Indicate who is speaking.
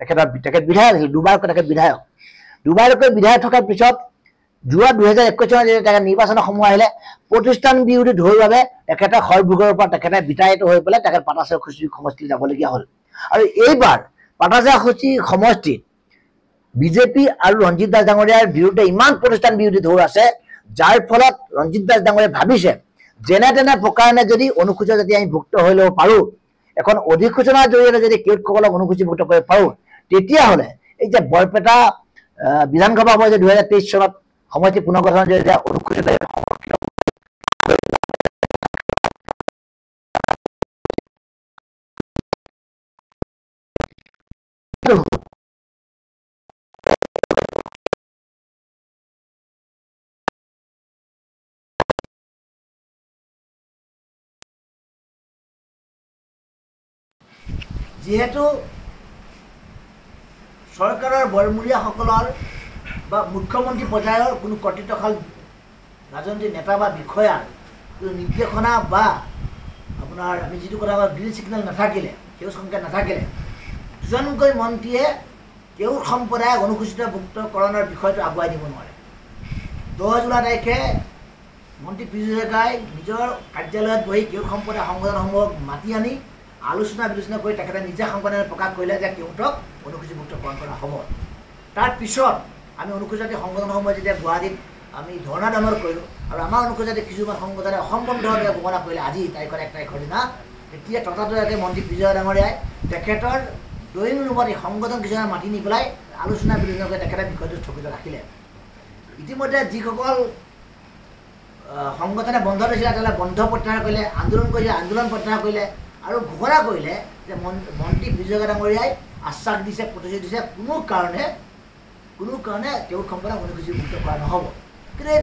Speaker 1: তেখেত বিধায়ক আছিল, দুবাৰকৈ বিধায়ক থকাৰ পিছত যোৱা 2021 চনত যেতিয়া নিৰ্বাচনৰ সময় আহিলে প্ৰতিষ্ঠান বিৰোধী ঢৌৰ বাবে তেখেতে হৰভোগৰ পৰা তেখেতে বিতাড়িত হৈ পেলাই তেখেত পাটাছাকুছি সমষ্টিত যাবলগীয়া হ'ল। আৰু এইবাৰ পাটাছাকুছি সমষ্টিত বিজেপি আৰু ৰঞ্জিত দাস ডাঙৰীয়াৰ বিৰুদ্ধে ইমান প্ৰতিষ্ঠান বিৰোধী ঢৌৰ আছে, যাৰ ফলত ৰঞ্জিত দাস ডাঙৰীয়াই ভাবিছে যেনে তেনে প্ৰকাৰে যদি অনুসূচিত জাতি আমি ভুক্ত হৈ ল'ব পাৰোঁ, এখন অধিসূচনাৰ জৰিয়তে যদি কেউটসকলক অনুসূচীভুক্ত কৰিব পাৰোঁ, তেতিয়াহ'লে এই যে বৰপেটা বিধানসভা সময় যে 2023 চনত সমষ্টি পুনৰ্গঠনৰ জৰিয়তে অনুসূচিত যিহেতু চৰকাৰৰ বৰমূৰীয়াসকলৰ বা মুখ্যমন্ত্ৰী পৰ্যায়ৰ কোনো কৰ্তৃত্বশাল ৰাজনৈতিক নেতা বা বিষয়াৰ কোনো নিৰ্দেশনা বা আপোনাৰ আমি যিটো কথা গ্ৰীণ ছিগনেল নাথাকিলে, সেউজ সংকেত নাথাকিলে দুজনকৈ মন্ত্ৰীয়ে কেউট সম্প্ৰদায়ক অনুসূচিতভুক্তকৰণৰ বিষয়টো আগুৱাই দিব নোৱাৰে। 10 জুলাই তাৰিখে মন্ত্ৰী পীযুষ হাজৰিকাই নিজৰ কাৰ্যালয়ত বহি কেউট সম্প্ৰদায় সংগঠনসমূহক মাতি আনি আলোচনা বিলোচনা কৰি তেখেতে নিজা সংবাদে প্ৰকাশ কৰিলে যে কেউটক অনুসূচীভুক্তকৰণ কৰা হ'ব। তাৰ পিছত আমি অনুসূচিত সংগঠনসমূহে যেতিয়া গুৱাহাটীত আমি ধৰ্ণা দামৰ কৰিলোঁ আৰু আমাৰ অনুসূচিত কিছুমান সংগঠনে অসম্পূৰ্ণ ধৰণে ঘোষণা কৰিলে আজি তাৰিখৰ 1 তাৰিখৰ দিনা, তেতিয়া ততাতৈয়াকৈ মন্ত্ৰী পীযুষ ডাঙৰীয়াই তেখেতৰ ড্ৰয়িং ৰুমত এই সংগঠন কিছুমান মাতি নি পেলাই আলোচনা বিলোচনা কৰি তেখেতে বিষয়টো স্থগিত ৰাখিলে। ইতিমধ্যে যিসকল সংগঠনে বন্ধ লৈছিলে তেওঁলোকে বন্ধ প্ৰত্যাহাৰ কৰিলে, আন্দোলন কৰিলে আন্দোলন প্ৰত্যাহাৰ কৰিলে আৰু ঘোষণা কৰিলে যে মন্ত্ৰী পীযুষ ডাঙৰীয়াই আশ্বাস দিছে, প্ৰতিশ্ৰুতি দিছে কোনো কাৰণে কেউট সম্প্ৰদায়ক অনুসূচীভুক্ত কৰা নহ'ব। কিন্তু